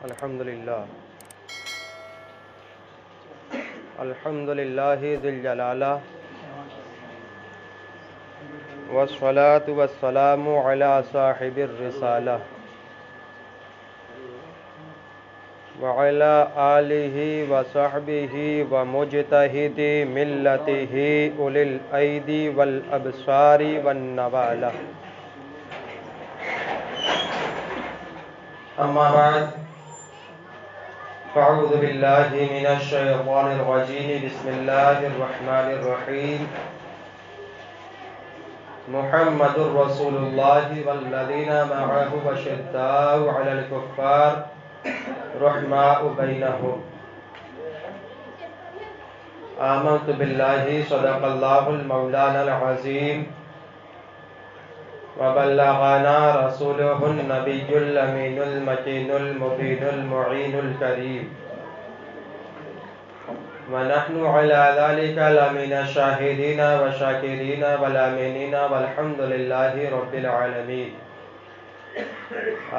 الحمدللہ ذی الجلالہ والصلاة والسلام علی صاحب الرسالہ وعلی آلہ وصحبہ ومجتہد ملتہ اولی الایدی والابصار والنوالہ. اما بعد فاعوذ باللہ من الشیطان الرجیم بسم اللہ الرحمن الرحیم. محمد رسول اللہ والذین معہ اشداء علی الکفار رحماء بینہم. آمنت باللہ صدق اللہ المولانا العظیم وبلغنا رسوله النبی الامین المکین المبین المعین الکریم ونحن على ذلك لمن الشاہدین والشاکرین والآمنین والحمد للہ رب العالمین.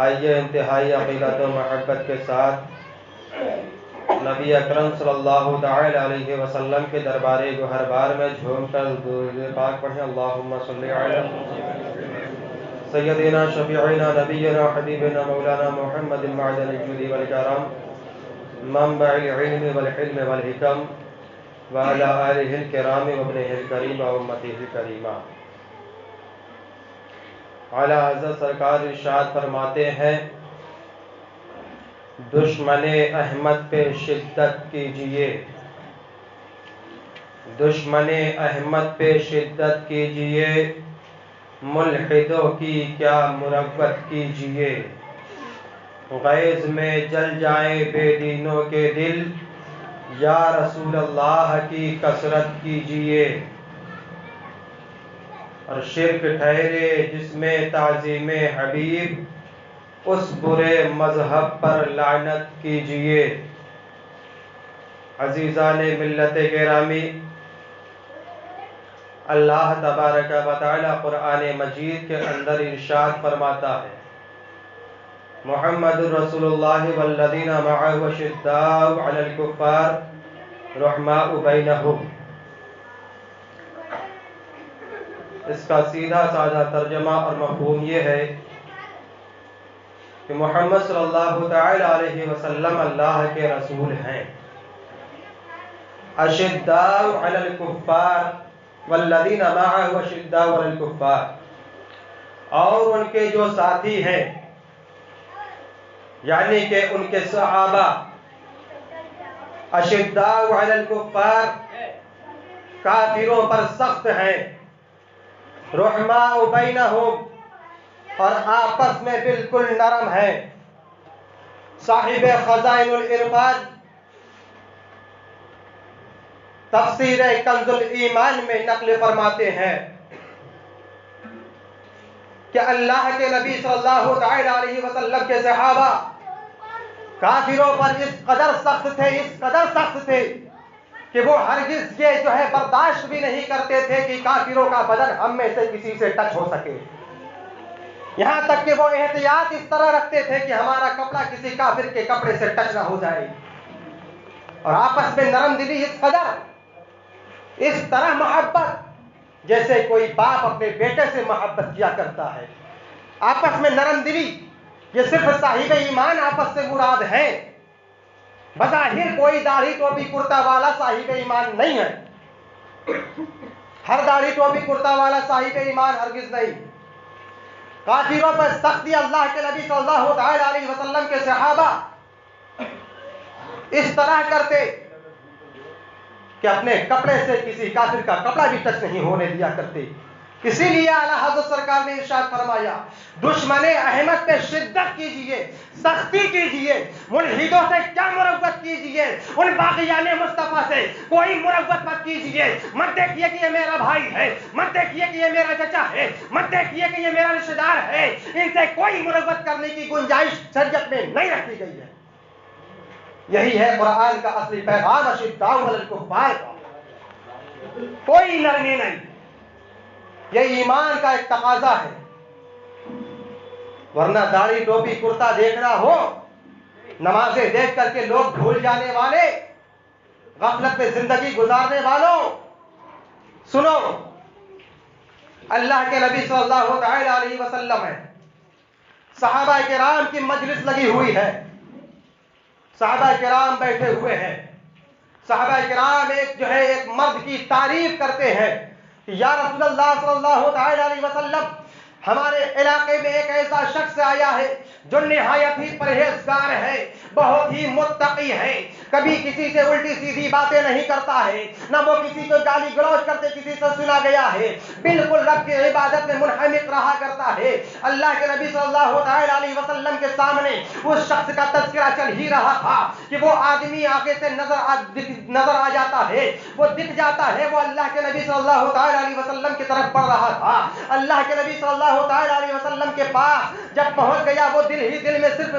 آئیے انتہائی عقیدت و محبت کے ساتھ نبی اکرم صلی اللہ تعالی علیہ وسلم کے دربار گوہر بار میں جھوم کر درود پاک پڑھیں. اللہم صلی علی سیدنا شفیعنا نبینا حبیبنا مولانا محمد معدن الجود والکرم منبع العلم والحلم والحکم وعلی آلہ الکرام وابنہ الکریم وامتہ الکریمہ. اعلیٰ حضرت سرکار ارشاد فرماتے ہیں دشمن احمد پہ شدت کیجئے، دشمن احمد پہ شدت کیجئے، ملحدوں کی کیا مروت کیجئے. غیظ میں جل جائیں بے دینوں کے دل، یا رسول اللہ کی کثرت کیجئے. اور شرک ٹھہرے جس میں تعظیم حبیب، اس برے مذہب پر لعنت کیجئے. عزیزان ملت گرامی، اللہ تبارک و تعالی قرآن مجید کے اندر ارشاد فرماتا ہے محمد رسول اللہ والذین معہ اشداء علی الکفار رحماء بینہم. اس کا سیدھا سادہ ترجمہ اور مفہوم یہ ہے کہ محمد صلی اللہ تعالی علیہ وسلم اللہ کے رسول ہیں. اشداء علی الکفار والذین معہ اشداء علی الکفار، اور ان کے جو ساتھی ہیں یعنی کہ ان کے صحابہ اشداء علی الکفار کافروں پر سخت ہیں، رحماء بینہم اور آپس میں بالکل نرم ہیں. صاحب خزائن العرفان تفسیر کنز الایمان میں نقل فرماتے ہیں کہ اللہ کے نبی صلی اللہ تعالی علیہ وسلم کے صحابہ کافروں پر اس قدر سخت تھے کہ وہ ہرگز یہ جو ہے برداشت بھی نہیں کرتے تھے کہ کافروں کا بدن ہم میں سے کسی سے ٹچ ہو سکے. یہاں تک کہ وہ احتیاط اس طرح رکھتے تھے کہ ہمارا کپڑا کسی کافر کے کپڑے سے ٹچ نہ ہو جائے. اور آپس میں نرم دلی اس طرح محبت جیسے کوئی باپ اپنے بیٹے سے محبت کیا کرتا ہے. آپس میں نرم دلی یہ صرف صاحب ایمان آپس سے مراد ہے. بظاہر کوئی داڑھی ٹوپی کرتا والا صاحب ایمان نہیں ہے. ہر داڑھی ٹوپی کرتا والا صاحب ایمان ہرگز نہیں. کافروں پر سختی اللہ کے نبی صلی اللہ تعالی علیہ وسلم کے صحابہ اس طرح کرتے کہ اپنے کپڑے سے کسی کافر کا کپڑا بھی ٹچ نہیں ہونے دیا کرتے. اسی لیے اعلیٰ حضرت سرکار نے ارشاد فرمایا دشمن احمد پہ شدت کیجئے، سختی کیجئے، ملحدوں سے کیا مروت کیجئے، ان باغیان مصطفیٰ سے کوئی مروت مت کیجئے. مت دیکھیے کہ یہ میرا بھائی ہے، مت دیکھیے کہ یہ میرا چچا ہے، مت دیکھیے کہ یہ میرا رشتہ دار ہے. ان سے کوئی مروت کرنے کی گنجائش شریعت میں نہیں رکھی گئی ہے. یہی ہے قرآن کا اصلی پیغام اشداء علی الکفار کا. کوئی نرمی نہیں. یہ ایمان کا ایک تقاضا ہے. ورنہ داڑھی ٹوپی کرتا دیکھنا ہو نمازیں دیکھ کر کے لوگ بھول جانے والے، غفلت میں زندگی گزارنے والوں، سنو، اللہ کے نبی صلی اللہ تعالی علیہ وسلم ہے، صحابہ کرام کی مجلس لگی ہوئی ہے، صحابہ کرام بیٹھے ہوئے ہیں، صحابہ کرام ایک مرد کی تعریف کرتے ہیں کہ یا رسول اللہ صلی اللہ تعالی علیہ وسلم، ہمارے علاقے میں ایک ایسا شخص آیا ہے جو نہایت ہی پرہیزگار ہے، بہت ہی متقی ہے، کبھی کسی سے الٹی سیدھی باتیں نہیں کرتا ہے، نہ وہ کسی کو گالی گلوچ کرتے کسی سے سنا گیا ہے، بالکل رب کی عبادت میں منہمک رہا کرتا ہے۔ اللہ کے نبی صلی اللہ تعالی علیہ وسلم کے سامنے اس شخص کا تذکرہ چل ہی رہا تھا کہ وہ آدمی آگے سے نظر آ جاتا ہے، وہ دکھ جاتا ہے، وہ اللہ کے نبی صلی اللہ تعالی علیہ وسلم کی طرف بڑھ رہا تھا۔ اللہ کے نبی صلی اللہ تعالی علیہ وسلم کے پاس جب پہنچ گیا، وہ دل ہی دل میں صرف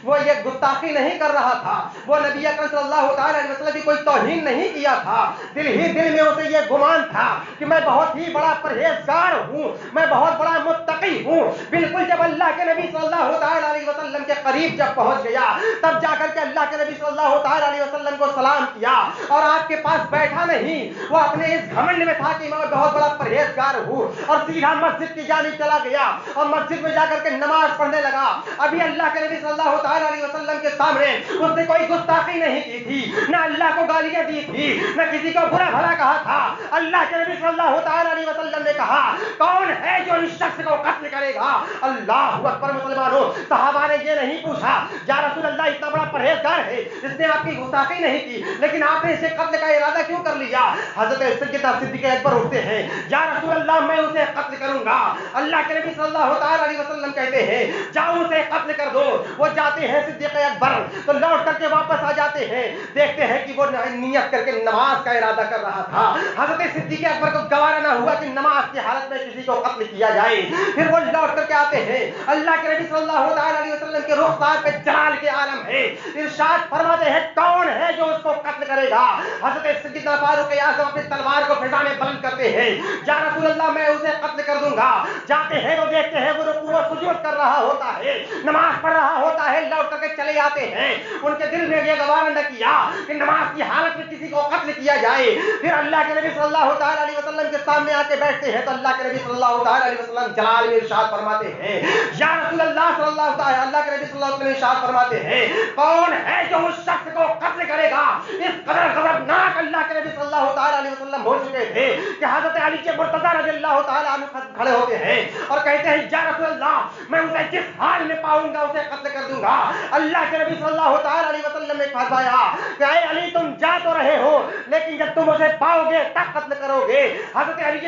وہ یہ گستاخی نہیں کر رہا تھا، وہ نبی اکرم صلی اللہ تعالی علیہ وسلم کی کوئی توہین نہیں کیا تھا، دل ہی دل میں اسے یہ گمان تھا کہ میں بہت ہی بڑا پرہیزگار ہوں، میں بہت بڑا متقی ہوں۔ بالکل جب اللہ کے نبی صلی اللہ تعالی علیہ وسلم کے قریب جب پہنچ گیا، تب جا کر کے اللہ کے نبی صلی اللہ تعالی علیہ وسلم کو سلام کیا، اور آپ کے پاس بیٹھا نہیں، وہ اپنے اس گھمنڈ میں تھا کہ میں بہت بڑا پرہیزگار ہوں، اور سیدھا مسجد کی جانب چلا گیا اور مسجد میں جا کر کے نماز پڑھنے لگا۔ ابھی اللہ کے نبی صلی اللہ تعالی علیہ وسلم کے سامنے اس نے کوئی گستاخی نہیں کی تھی، نہ اللہ کو گالیاں دی تھی، نہ کسی کو برا بھلا کہا تھا۔ اللہ کے نبی صلی اللہ تعالی علیہ وسلم نے کہا، کون ہے جو اس شخص کو قتل کرے گا؟ اللہ اکبر مسلمانوں، صحابہ نے یہ نہیں پوچھا یا رسول اللہ اتنا بڑا پرہیزگار ہے، اس نے آپ کی گستاخی نہیں کی، لیکن آپ نے اسے قتل کا ارادہ کیوں کر لیا؟ حضرت سیدنا صدیق اکبر اٹھتے ہیں، یا رسول اللہ میں اسے قتل کروں گا۔ اللہ کے نبی صلی اللہ تعالی علیہ وسلم کہتے ہیں، جاؤ اسے قتل کر دو۔ وہ جاتے ہیں صدیق اکبر تو لوٹ کر کے واپس آ جاتے ہیں، دیکھتے ہیں کہ وہ نیت کر کے نماز کا ارادہ کر رہا تھا۔ حضرت صدیق اکبر کو گوارا نہ ہوا کہ نماز کی حالت میں کسی کو قتل کیا جائے، پھر وہ لوٹ کر کے آتے ہیں، اللہ کے نبی صلی اللہ تعالی علیہ وسلم کے رخسار پہ جلال کے عالم ہے، ارشاد فرماتے ہیں، کون ہے جو اس کو قتل کرے گا؟ حضرت سیدنا فاروق اعظم اپنی تلوار کو فضا میں بلند کرتے ہیں، یا رسول اللہ میں اسے قتل کر دوں گا۔ جاتے ہیں، وہ دیکھتے ہیں وہ رکوع و سجود کر رہا ہوتا ہے، نماز پڑھ رہا ہوتا ہے، لوٹ کر کے چلے آتے ہیں۔ ان کے دل میں یہ گوارا نہ کیا کہ نماز کی حالت میں کسی کو قتل کیا جائے۔ پھر اللہ کے نبی صلی اللہ تعالی علیہ وسلم کے سامنے آ کے بیٹھتے ہیں تو اللہ کے نبی صلی اللہ تعالی علیہ وسلم جلال میں ارشاد فرماتے ہیں، یا رسول اللہ صلی اللہ تعالی، اللہ کے نبی صلی اللہ علیہ وسلم ارشاد فرماتے ہیں، کون ہے جو اس شخص کو قتل کرے گا؟ اس قدر خبرناک اللہ کے نبی صلی اللہ تعالی علیہ وسلم ہو چکے تھے کہ حضرت علی کے مرتضی رضی اللہ تعالی عنہ کھڑے ہوتے ہیں اور کہتے ہیں، یا رسول اللہ میں اسے جس حال میں پاؤں گا اسے قتل کر دوں گا۔ اللہ کے نبی صلی اللہ تعالی علیہ وسلم نے فرمایا کہ اے علی، تم جا تو رہے ہو لیکن جب تم اسے پاؤ گے تب قتل کرو گے۔ حضرت علی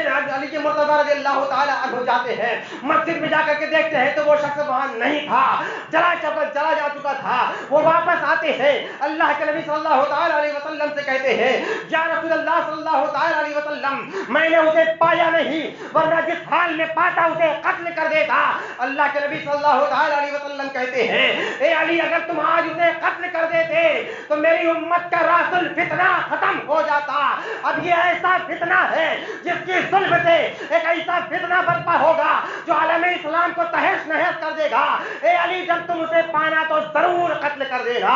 کے مرتضی رضی اللہ تعالی عنہ جاتے ہیں، مسجد میں جا کر کے دیکھتے ہیں تو وہ شخص وہاں نہیں تھا، چلا جا چکا تھا۔ وہ واپس آتے ہیں، اللہ کے نبی صلی اللہ تعالی علیہ وسلم سے کہتے ہیں، یا رسول اللہ صلی اللہ تعالی علیہ وسلم میں نے اسے پایا نہیں، ورنہ جس حال میں پاتا اسے قتل کر دیتا۔ اللہ کے نبی صلی اللہ تعالی علیہ وسلم کہتے ہیں، اے علی، اگر تم آج اسے قتل کر دیتے تو میری امت کا راس الفتنہ ختم ہو جاتا۔ اب یہ ایسا فتنہ ہے جس کی ظلم سے ایک ایسا فتنہ برپا ہوگا جو عالم اسلام کو تہس نہس کر دے گا۔ اے علی، جب تم اسے پانا تو ضرور قتل کر دینا۔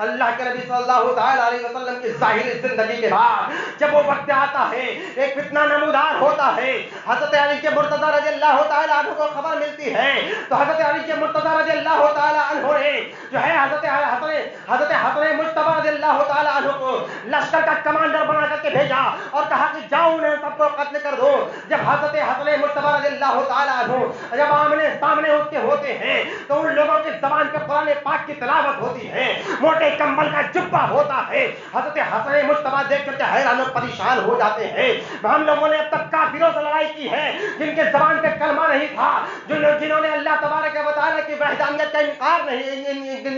اللہ کے نبی صلی اللہ تعالی علیہ وسلم کی ظاہری زندگی کے بعد جب وہ وقت آتا ہے، ایک فتنہ نمودار ہوتا ہے، حضرت علی کے مرتضی رضی اللہ تعالی عنہ کو خبر ملتی ہے تو حضرت علی کے مرتضی رضی اللہ تعالی عنہ نے جو ہے حضرت حسن مجتبی رضی اللہ تعالی عنہ کو لشکر کا کمانڈر بنا کر کے بھیجا اور کہا کہ جاؤ انہیں سب کو قتل کر دو۔ جب حضرت حسن مجتبی رضی اللہ تعالی عنہ جب آمنے سامنے اس کے ہوتے ہیں تو ان لوگوں کی زبان پہ قرآن پاک کی تلاوت ہوتی ہے، موٹے کمبل کا جبہ ہوتا ہے۔ حضرت حسن مجتبی دیکھ کر کے حیران و پریشان ہو جاتے ہیں، ہم لوگوں نے اب تک کافروں سے لڑائی کی ہے جن کے زبان پہ کلمہ نہیں تھا، جنہوں نے اللہ تبارک و تعالی کی وحدانیت کا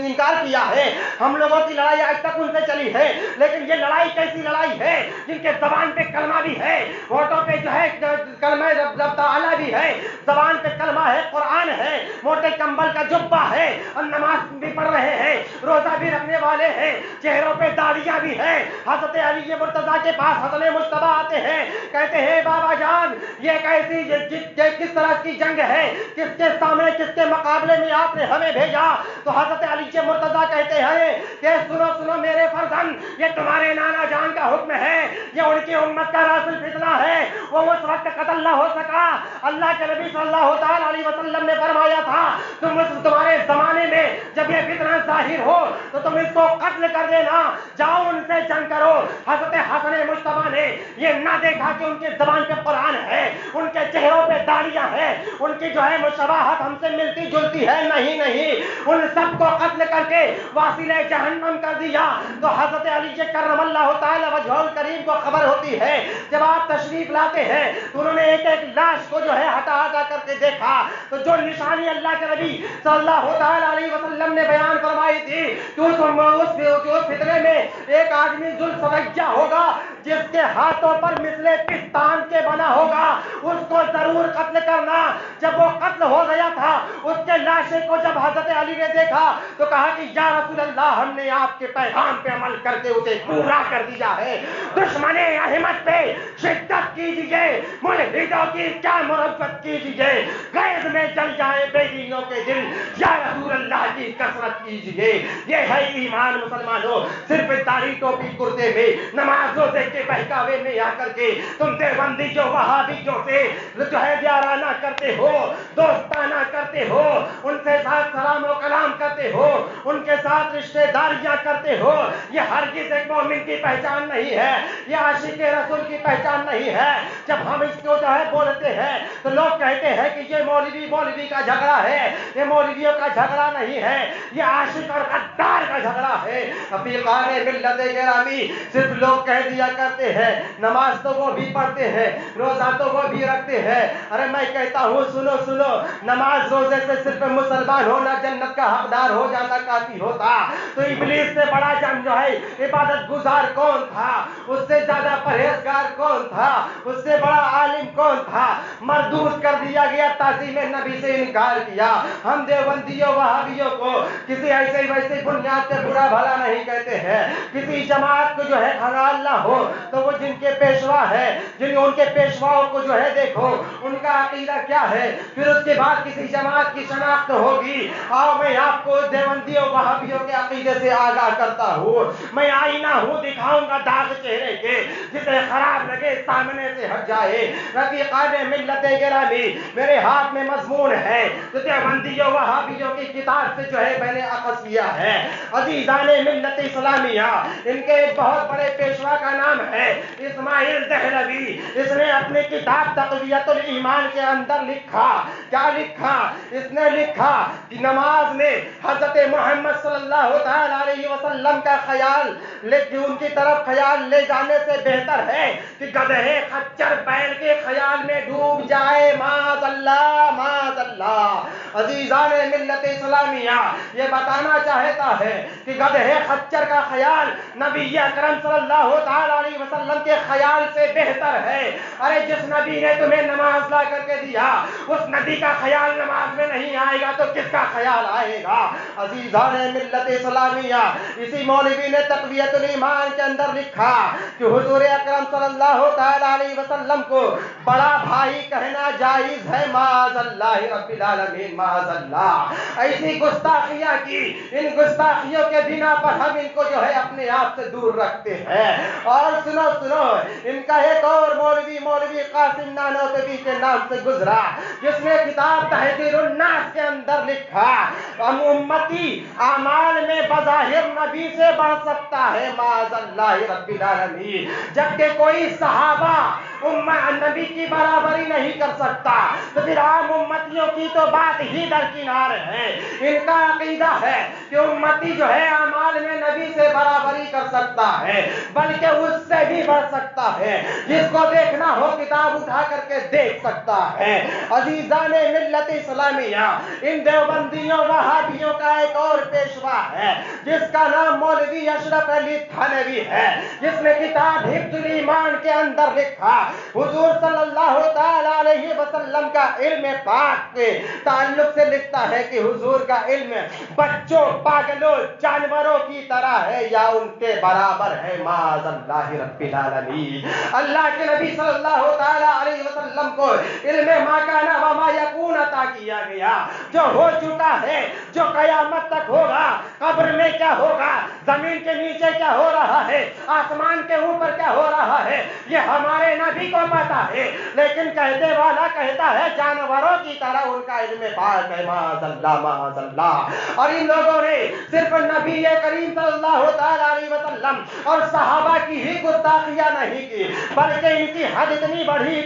انکار کیا ہے، ہم لوگوں کی لڑائی آج تک ان سے چلی ہے، لیکن یہ لڑائی کیسی لڑائی ہے جن کے زبان پہ کلمہ بھی ہے، ہوٹوں پہ جو ہے کلمہ رب تعالی بھی ہے، زبان پہ کلمہ ہے، قرآن ہے، موٹے کمبل کا جبہ ہے اور نماز بھی پڑھ رہے ہیں۔ روزہ بھی رکھنے والے ہیں, چہروں پہ داڑیاں بھی ہیں. حضرت علی مرتضیٰ کے پاس حسن مجتبیٰ آتے ہیں, کہتے ہیں بابا جان یہ کیسی یہ کس طرح کی جنگ ہے, کس کے سامنے کس کے مقابلے میں آپ نے ہمیں بھیجا؟ تو حضرت علی مرتضیٰ کہتے ہیں کہ سنو سنو میرے فرزند, یہ تمہارے نانا جان کا حکم ہے, یہ ان کی امت کا راس الفتنہ ہے, وہ اس وقت قتل نہ ہو سکا. اللہ کے نبی صلی اللہ تعالیٰ علیہ وسلم نے فرمایا تھا تمہارے زمانے میں جب یہ فتنہ ظاہر ہو تو تم اس کو قتل کر دینا, جاؤ ان سے جنگ کرو. حضرت حسن مجتبیٰ نے یہ نہ دیکھا کہ ان کی زبان پہ قرآن ہے, ان کے چہروں پہ داڑیاں ہیں, ان کی جو ہے مشابہت ہم سے ملتی جلتی ہے, نہیں نہیں, ان سب کو قتل کر کے واصل جہنم کر دیا. تو حضرت علی کرم اللہ تعالی وجہہ الکریم کو خبر ہوتی ہے, جب آپ تشریف لاتے ہیں تو انہوں نے ایک ایک لاش کو جو ہے ہٹا ہٹا کر کے دیکھا, تو جو نشانی اللہ کے نبی صلی اللہ تعالی علیہ وسلم نے بیان فرمائی تھی کہ اس فتنے میں ایک آدمی ذوالسویہ ہوگا جس کے ہاتھوں پر مثل پستان کے بنا ہوگا, اس کو ضرور قتل کرنا. جب وہ قتل ہو گیا تھا, اس کے لاشے کو جب حضرت علی نے دیکھا تو کہا کہ یا رسول اللہ, ہم نے آپ کے پیغام پہ عمل کر کے اسے پورا کر دیا ہے. دشمن احمد پہ شدت کیجیے, ملحدوں کی کیا مربت کیجیے, قید میں جل جائے بے دینوں کے دل, یا رسول اللہ کی کثرت کیجیے. یہ ہے ایمان مسلمانوں. صرف داڑھی ٹوپی کرتے میں نماز روزے کے بہکاوے میں آ کر کے تم دیوبندی جو وہابیوں سے جو ہے یارانہ کرتے ہو, دوستانہ کرتے ہو, ان سے ساتھ سلام و کلام کرتے ہو, ان کے ساتھ رشتہ داریاں کرتے ہو, یہ ہرگز ایک مومن کی پہچان نہیں ہے, یہ عاشق رسول کی پہچان نہیں ہے. جب ہم اس کو جو ہے بولتے ہیں تو لوگ کہتے ہیں کہ یہ مولوی کا جھگڑا ہے, یہ مولویوں کا جھگڑا نہیں ہے, یہ عاشق اور غدار کا جھگڑا ہے. رفیقان ملت گرامی, صرف لوگ کہہ دیا کرتے ہیں نماز تو وہ بھی پڑھتے ہیں, روزہ تو وہ بھی رکھتے ہیں. ارے میں کہتا ہوں سنو سنو, نماز روزے سے صرف مسلمان ہونا جنت کا حقدار ہو جانا کافی ہوتا. تو ابلیس سے بڑا جن جو ہے عبادت گزار کون تھا, اس سے زیادہ پرہیزگار کون تھا, اس سے بڑا عالم کون تھا؟ مردود کر دیا گیا, تعظیم نبی سے انکار کیا. ہم دیوبندیوں وہابیوں کو کسی ایسے ویسے بنیاد پہ برا بھلا نہیں کہتے ہیں. کسی جماعت کو جو ہے خیال نہ ہو تو وہ جن کے پیشوا ہے, ان کے پیشواؤں کو جو ہے دیکھو ان کا عقیدہ کیا ہے, پھر اس کے بعد کسی جماعت کی شناخت ہوگی. اور میں آپ کو دیوبندیوں وہابیوں کے عقیدے سے آگاہ کرتا ہوں. میں آئینہ ہوں, دکھاؤں گا داغ چہرے کے, جسے خراب لگے سامنے سے ہٹ جائے. رفیقان ملت گرامی, میرے ہاتھ میں مضمون ہے جو دیوبندیوں وہابیوں کی کتاب سے جو ہے میں نے اخذ کیا ہے. عزیزان ملت اسلامیہ, ان کے ایک بہت بڑے پیشوا کا نام ہے اسماعیل دہلوی. اس نے اپنی کتاب تقویت الایمان کے اندر لکھا, کیا لکھا؟ اس نے لکھا کہ نماز میں حضرت محمد صلی اللہ تعالی علیہ وسلم کا خیال ان کی طرف خیال لے جانے سے بہتر ہے کہ گدھے خچر بیل کے خیال میں ڈوب جائے. معاذ اللہ, معاذ اللہ. عزیزان ملت اسلامیہ, یہ بتانا چاہتا ہے کہ گدھے خچر کا خیال نبی اکرم صلی اللہ تعالی علیہ وسلم کے خیال سے بہتر ہے. ارے جس نبی نے تمہیں نماز لا کر کے دیا, اس نبی کا خیال نماز میں نہیں آئے گا تو کس کا خیال آئے گا؟ عزیزان ملت اسلامیہ, اسی مولوی نے تقویت الایمان کے اندر لکھا کہ حضور اکرم صلی اللہ تعالی علیہ وسلم کو بڑا بھائی کہنا جائز ہے. معاذ اللہ رب العالمین, معاذ اللہ. ایسی گستاخیاں کی, ان گستاخیوں کے بنا پر ہم ان کو جو ہے اپنے آپ سے دور رکھتے ہیں. اور سنو سنو, ان کا ایک اور مولوی قاسم نانوتوی کے نام سے گزرا, جس نے کتاب تحذیر الناس کے اندر لکھا ہم امتی اعمال میں بظاہر نبی سے بڑھ سکتا ہے. معاذ اللہ رب العالمین. جبکہ کوئی صحابہ نبی کی برابری نہیں کر سکتا, تو پھر عام امتیوں کی تو بات ہی درکنار ہے. ان کا عقیدہ ہے کہ امتی جو ہے اعمال میں نبی سے برابری کر سکتا ہے, بلکہ اس سے بھی بڑھ سکتا ہے. جس کو دیکھنا ہو کتاب اٹھا کر کے دیکھ سکتا ہے. عزیزان ملت اسلامیہ, ان دیوبندیوں وہابیوں کا ایک اور پیشوا ہے جس کا نام مولوی اشرف علی تھانوی ہے, جس نے کتاب حفظ الایمان کے اندر لکھا حضور صلی اللہ تعالی علیہ وسلم کا علم پاک کے تعلق سے لکھتا ہے کہ حضور کا علم بچوں، پاگلوں، جانوروں کی طرح ہے یا ان کے برابر ہے، معاذ اللہ رب العالمین۔ اللہ کے نبی صلی اللہ تعالی علیہ وسلم کو علم ما کان و ما یکون عطا کیا گیا، جو ہو چکا ہے، جو قیامت تک ہوگا، قبر میں کیا ہوگا، زمین کے نیچے کیا ہو رہا ہے، آسمان کے اوپر کیا ہو رہا ہے، یہ ہمارے نبی کو پتا ہے، لیکن کہتے والا کہتا ہے جانوروں کی طرح ان کا علم پاک ہے، معاذ اللہ معاذ اللہ۔ اور ان لوگوں نے صرف نبی کریم صلی اللہ تعالی علیہ وسلم اور صحابہ کی ہی گستاخیاں نہیں کی، بلکہ ان کی حد اتنی بڑھی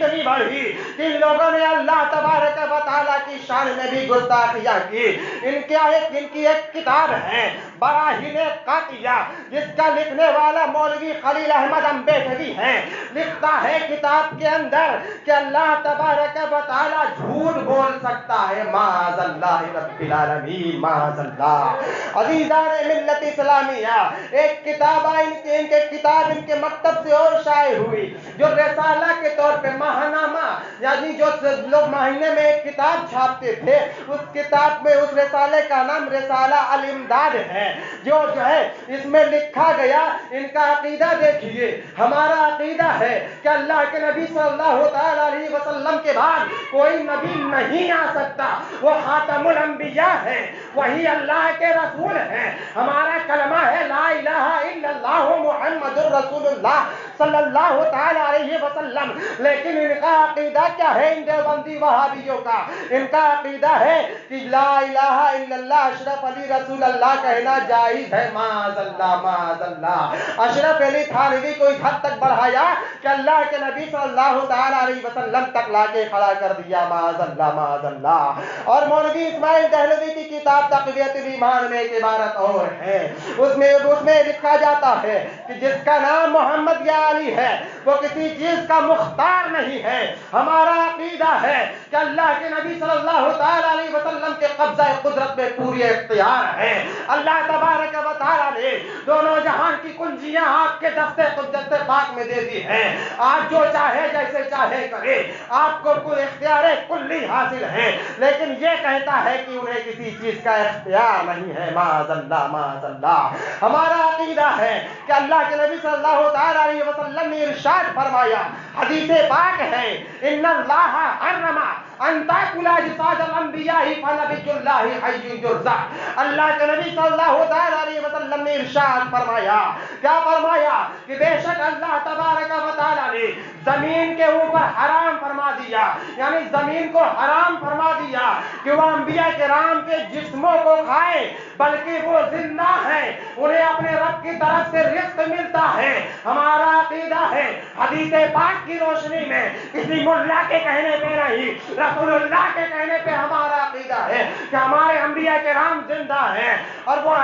کہ ان لوگوں نے اللہ تبارک و تعالی کی شان میں بھی گستاخیاں کی۔ ان کی ایک کتاب ہے براہین قاطعہ، جس کا لکھنے والا مولوی خلیل احمد امبیٹوی ہے، لکھتا ہے کتاب کے اندر کہ اللہ تبارک و تعالی جھوٹ بول سکتا ہے، معاذ اللہ رب العالمین، معاذ اللہ۔ عزیزان ملت اسلامیہ، ایک کتاب ان کے مکتب سے اور شائع ہوئی، جو رسالہ کے طور پہ ماہنامہ، یعنی جو لوگ مہینے میں ایک کتاب چھاپتے تھے، اس کتاب میں اس رسالے کا نام رسالہ الامداد ہے، جو ہے اس میں لکھا گیا، ان کا عقیدہ دیکھیے۔ ہمارا عقیدہ ہے کہ اللہ کے نبی صلی اللہ تعالی علیہ وسلم کے بعد کوئی نبی نہیں آ سکتا، وہ خاتم الانبیاء ہے، وہی اللہ کے رسول ہیں۔ ہمارا کلمہ ہے لا الہ الا اللہ محمد الرسول اللہ صلی اللہ تعالی علیہ وسلم، لیکن ان کا عقیدہ کیا ہے؟ ان دیوبندی وہابیوں کا ان کا عقیدہ ہے کہ لا الہ الا اللہ اشرف علی رسول اللہ کہنا جائز ہے، معاذ اللہ معاذ اللہ۔ اشرف علی تھانوی کو اس حد تک بڑھایا کہ اللہ کے نبی صلی اللہ تعالی علیہ وسلم تک لا کے کھڑا کر دیا، معاذ اللہ معاذ اللہ۔ اور مولوی اسماعیل دہلوی کی کتاب تقویت الایمان میں ایک عبارت اور ہے، اس میں لکھا جاتا ہے کہ جس کا نام محمد یا علی ہے وہ کسی چیز کا مختار نہیں ہے۔ ہمارا عقیدہ ہے کہ اللہ کے نبی صلی اللہ تعالی علیہ وسلم کے قبضہ قدرت میں پوری اختیار ہے۔ اللہ تبارک و تعالی نے دونوں جہان کی کنجیاں آپ کے دستے قدرت پاک میں دے دی ہیں، آپ جو چاہے جیسے چاہے کرے، آپ کو کوئی اختیار کلی حاصل ہے، لیکن یہ کہتا ہے کہ انہیں کسی چیز کا اختیار نہیں ہے، معاذ اللہ معاذ اللہ۔ ہمارا عقیدہ ہے کہ اللہ کے نبی صلی اللہ تعالی علیہ وسلم نے ارشاد فرمایا، حدیث پاک ہے، ان اللہ حرم ان تاکل اجساد الانبیاء فنبی اللہ حی یرزق۔ اللہ کے نبی صلی اللہ تعالی علیہ وسلم نے ارشاد فرمایا، کیا فرمایا؟ کہ بے شک اللہ تبارک و تعالی نے زمین کے اوپر حرام فرما دیا، یعنی زمین کو حرام فرما دیا کہ وہ انبیاء کرام کے جسموں کو کھائے، بلکہ وہ زندہ ہیں، انہیں اپنے رب کی طرف سے رزق ملتا ہے۔ ہمارا عقیدہ ہے حدیث پاک کی روشنی میں، کسی ملا کے کہنے پہ نہیں، رسول اللہ کے کہنے پہ ہمارا عقیدہ ہے کہ ہمارے انبیاء کرام زندہ ہیں اور وہ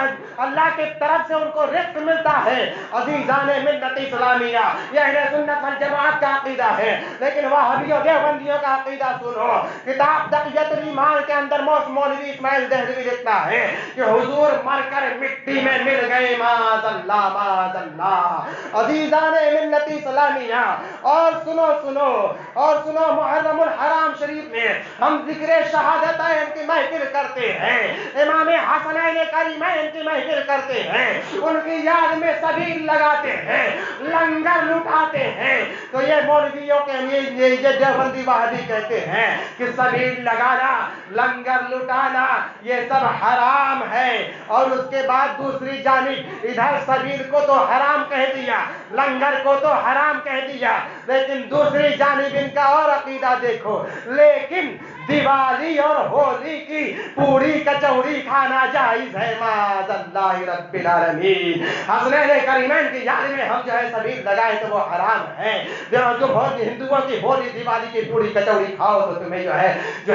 اللہ کی طرف سے ان کو رزق ملتا ہے۔ عزیزان ملت اسلامیہ، یہ اہل سنت والجماعت کا عقیدہ ہے، لیکن وہابیوں دیوبندیوں کا عقیدہ سنو۔ کتاب تقویت الایمان کے اندر مولوی اسماعیل دہلوی لکھتا ہے کہ حضور مر کر مٹی میں مل گئے، معاذ اللہ معاذ اللہ۔ عزیزان ملت اسلامیہ، اور سنو محرم الحرام شریف میں ہم ذکر شہادتین کی محفل کرتے ہیں، امام حسنین کریمین کی محفل کرتے ہیں، ان کی یاد میں سبیل لگاتے ہیں، لنگر لٹاتے ہیں، تو یہ مولویوں کے یہ دیوبندی وہابی کہتے ہیں کہ سبیل لگانا، لنگر لٹانا یہ سب حرام ہے، اور اس کے بعد دوسری جانب ادھر سبیل کو تو حرام کہہ دیا، لنگر کو تو حرام کہہ دیا، لیکن دوسری جانب ان کا اور عقیدہ دیکھو، لیکن دیوالی اور ہولی کی پوری کچوڑی کھانا جائز ہے، معاذ اللہ رب العالمین۔ حسنین کریمین کی یاد میں ہم جو ہے سبیل لگائے تو وہ حرام ہے، جو ہندوؤں کی ہولی دیوالی کی پوری کچوڑی کھاؤ تو تمہیں جو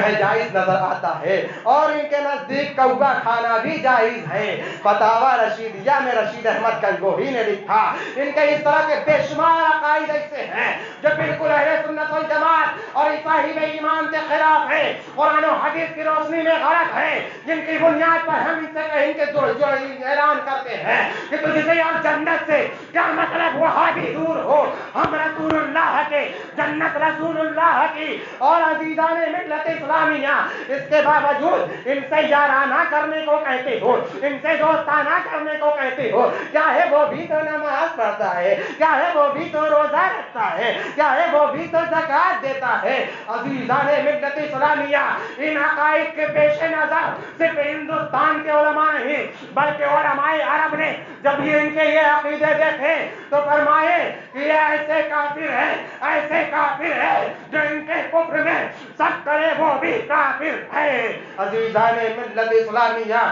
ہے جائز نظر آتا ہے، اور ان کے نزدیک کوا کھانا بھی جائز ہے۔ فتاوی رشیدیہ میں رشید احمد گنگوہی نے لکھا، ان کے اس طرح کے بے شمار عقائد ایسے ہیں جو بالکل اہل سنت والجماعت اور صاحب ایمان کے خلاف ہے، ہے قرآن و حدیث کی روشنی میں غلط ہے، جن کی بنیاد پر ہم ان کے جو اعلان کرتے ہیں کہ تجھ سے اور جنت سے کیا مطلب، وہاں بھی دور ہو، ہم رسول اللہ کے، جنت رسول اللہ کی اور عزیزان ملت اسلامیہ، اس کے باوجود ان سے یارانہ کرنے کو کہتے ہو، ان سے دوستانہ کرنے کو کہتے ہو. کیا ہے وہ بھی تو نماز پڑھتا ہے، کیا ہے وہ بھی تو روزہ رکھتا ہے، کیا ہے وہ بھی تو زکوٰۃ دیتا ہے. عزیزان ملت اسلامیہ، ان عقائد کے پیش نظر صرف ہندوستان کے علماء نہیں بلکہ علماء عرب نے جب یہ ان کے یہ عقیدے دیکھے تو فرمائے کہ یہ ایسے کافر ہے، ایسے کافر ہے جو ان کے کفر میں شک کرے وہ بھی کافر ہے. عزیزان ملت اسلامیہ،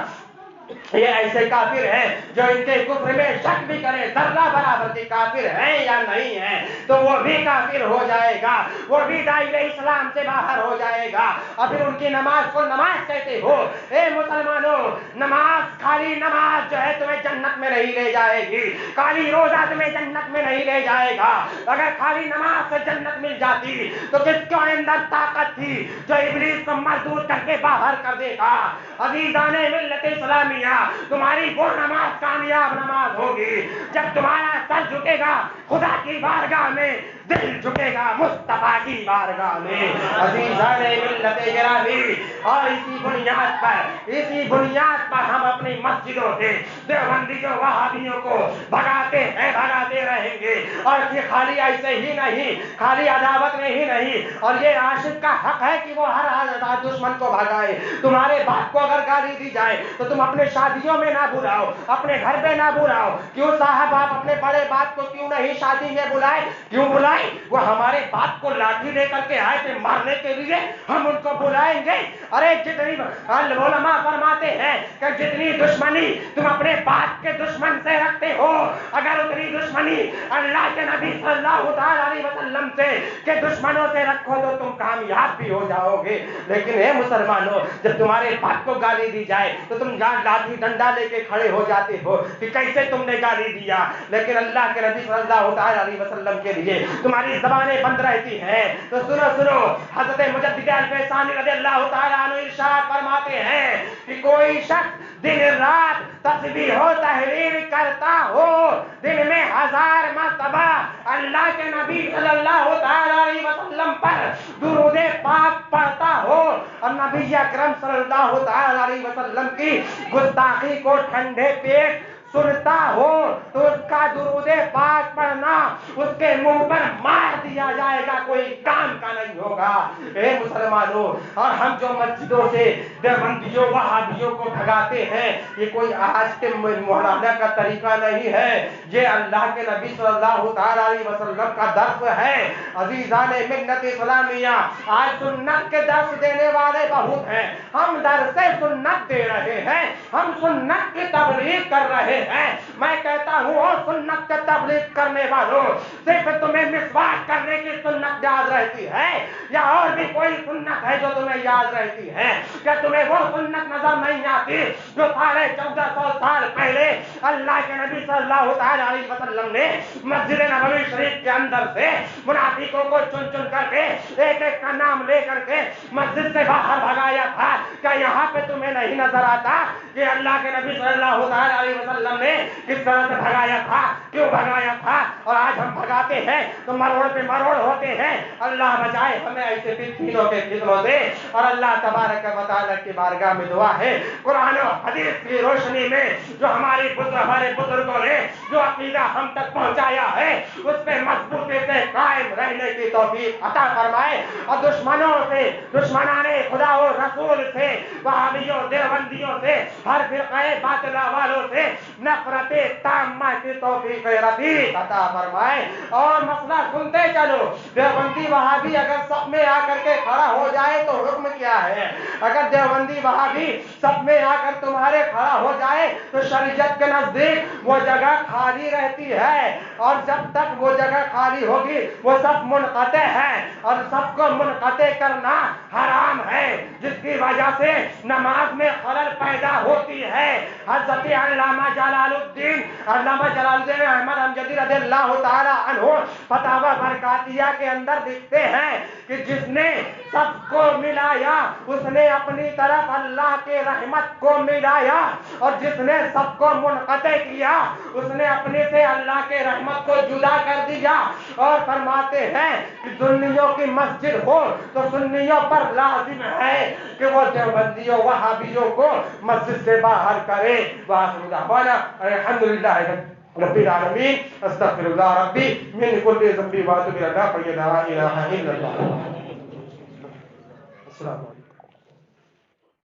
یہ ایسے کافر ہیں جو ان کے کفر میں شک بھی کرے ذرہ برابر کی کافر ہیں یا نہیں ہیں تو وہ بھی کافر ہو جائے گا، وہ بھی دائرہ اسلام سے باہر ہو جائے گا. اور پھر ان کی نماز کو نماز کہتے ہو. اے مسلمانوں، نماز، خالی نماز جو ہے تمہیں جنت میں نہیں لے جائے گی، خالی روزہ تمہیں جنت میں نہیں لے جائے گا. اگر خالی نماز سے جنت مل جاتی تو کس کے اندر طاقت تھی جو ابلیس کو مردود کر کے باہر کر دے گا. عزیزان ملت اسلامیہ، تمہاری وہ نماز کامیاب نماز ہوگی جب تمہارا سر جھکے گا خدا کی بارگاہ میں، دل جھکے گا مصطفیٰ کی بارگاہ میں. عزیزان ملت گرامی، اور اسی بنیاد پر ہم اپنی مسجدوں سے دیوبندیوں وہابیوں کو بھگاتے رہیں گے. اور یہ خالی ایسے ہی نہیں، خالی عداوت میں ہی نہیں، اور یہ عاشق کا حق ہے کہ وہ ہر دشمن کو بھگائے. تمہارے باپ کو اگر گالی دی جائے تو تم اپنے شادیوں میں نہ بلاؤ، اپنے گھر پہ نہ بلاؤ. کیوں صاحب آپ اپنے بڑے باپ کو کیوں نہیں شادی میں بلائے؟ کیوں بلائے؟ وہ ہمارے باپ کو لاٹھی لے کر کے آئے تھے مارنے کے لیے، ہم ان کو بلائیں گے؟ ارے جتنی علماء فرماتے ہیں کہ جتنی دشمنی تم اپنے باپ کے دشمن سے رکھتے ہو، اگر اتنی دشمنی اللہ کے نبی صلی اللہ علیہ وسلم سے کے دشمنوں سے رکھو تو تم کامیاب بھی ہو جاؤ گے. لیکن اے مسلمانوں، جب تمہارے باپ کو گالی دی جائے تو تم لاٹھی ڈنڈا لے کے کھڑے ہو جاتے ہو کہ کیسے تم نے گالی دیا. لیکن اللہ کے نبی صلی اللہ علیہ وسلم کے لیے تمہاری زبانیں بند رہتی ہیں. تو سنو، حضرت مجدد الفیضانی رضی اللہ تعالیٰ عنہ ارشاد فرماتے ہیں کہ کوئی شخص دن رات تسبیح و تحلیل کرتا ہو، دن میں 1000 مرتبہ اللہ کے نبی صلی اللہ علیہ وسلم پر درود پاک پڑھتا ہو، اور نبی اکرم صلی اللہ علیہ وسلم کی گستاخی کو ٹھنڈے پیٹ سنتا ہو، تو اس کا درود پاک پڑھنا اس کے منہ پر مار دیا جائے گا، کوئی کام کا نہیں ہوگا. اے مسلمانوں، اور ہم جو مسجدوں سے دیوبندیوں وہابیوں کو بھگاتے ہیں، یہ کوئی آج کے مولانا کا طریقہ نہیں ہے، یہ اللہ کے نبی صلی اللہ علیہ وسلم کا درس ہے. عزیزان ملت اسلامیہ، آج سنت کے درس دینے والے بہت ہیں، ہم درس سنت دے رہے ہیں، ہم سنت کی تبلیغ کر رہے ہیں. میں کہتا ہوں اور سنت کے تبلیغ کرنے والوں، صرف تمہیں مسواک کرنے کی سنت یاد رہتی ہے یا اور بھی کوئی سنت ہے جو تمہیں یاد رہتی ہے؟ کیا تمہیں وہ سنت نظر نہیں آتی جو 1450 سال پہلے اللہ کے نبی صلی اللہ علیہ وسلم نے مسجد نبوی شریف کے اندر سے منافقوں کو چن کر کے ایک ایک کا نام لے کر کے مسجد سے باہر بھگایا تھا؟ کیا یہاں پہ تمہیں نہیں نظر آتا کہ اللہ کے نبی صلی اللہ علیہ وسلم نے کس طرح سے بھگایا تھا، کیوں بھگایا تھا؟ اور آج ہم بھگاتے ہیں تو مروڑ پہ مروڑ ہوتے ہیں. اللہ بچائے ہمیں ایسے فتنوں کے فتنوں سے. اور اللہ تبارک و تعالیٰ کی بارگاہ میں دعا ہے، قرآن و حدیث کی روشنی میں جو ہمارے بزرگوں نے جو عقیدہ ہم تک پہنچایا ہے اس پہ مضبوطی سے قائم رہنے کی توفیق عطا فرمائے، اور دشمنان خدا و رسول سے، وہابیوں دیوبندیوں سے، ہر فرقہ باطلہ والوں سے نفرت تامہ کی توفیق رفیق عطا فرمائے. اور مسئلہ سنتے چلو، دیوبندی وہابی اگر سب میں آ کر کے کھڑا ہو جائے تو حکم کیا ہے؟ اگر دیوبندی وہابی سب میں آ کر تمہارے کھڑا ہو جائے تو شریعت کے نزدیک وہ جگہ خالی رہتی ہے، اور جب تک وہ جگہ خالی ہوگی وہ سب منقطع ہے، اور سب کو منقطع کرنا حرام ہے، جس کی وجہ سے نماز میں خلل پیدا ہوتی ہے. حضرت علامہ جلال الدین علامہ جلال الدین احمد امجدی رضی اللہ تعالی عنہ فتاوی برکاتیہ کے اندر لکھتے ہیں کہ جس نے سب کو ملایا اس نے اپنی طرف اللہ کے رحمت کو ملایا، اور جس نے سب کو منقطع کیا اس نے اپنے سے اللہ کے رحمت کو جدا کر دیا۔ اور فرماتے ہیں کہ سنیوں کی مسجد ہو تو سنیوں پر لازم ہے کہ وہ دیوبندیوں وہابیوں کو مسجد سے باہر کرے۔ وآخر دعوانا الحمدللہ رب العالمین، استغفر اللہ ربی من کل ذنب واتوب الیہ، لا الہ الا اللہ۔ السلام علیکم۔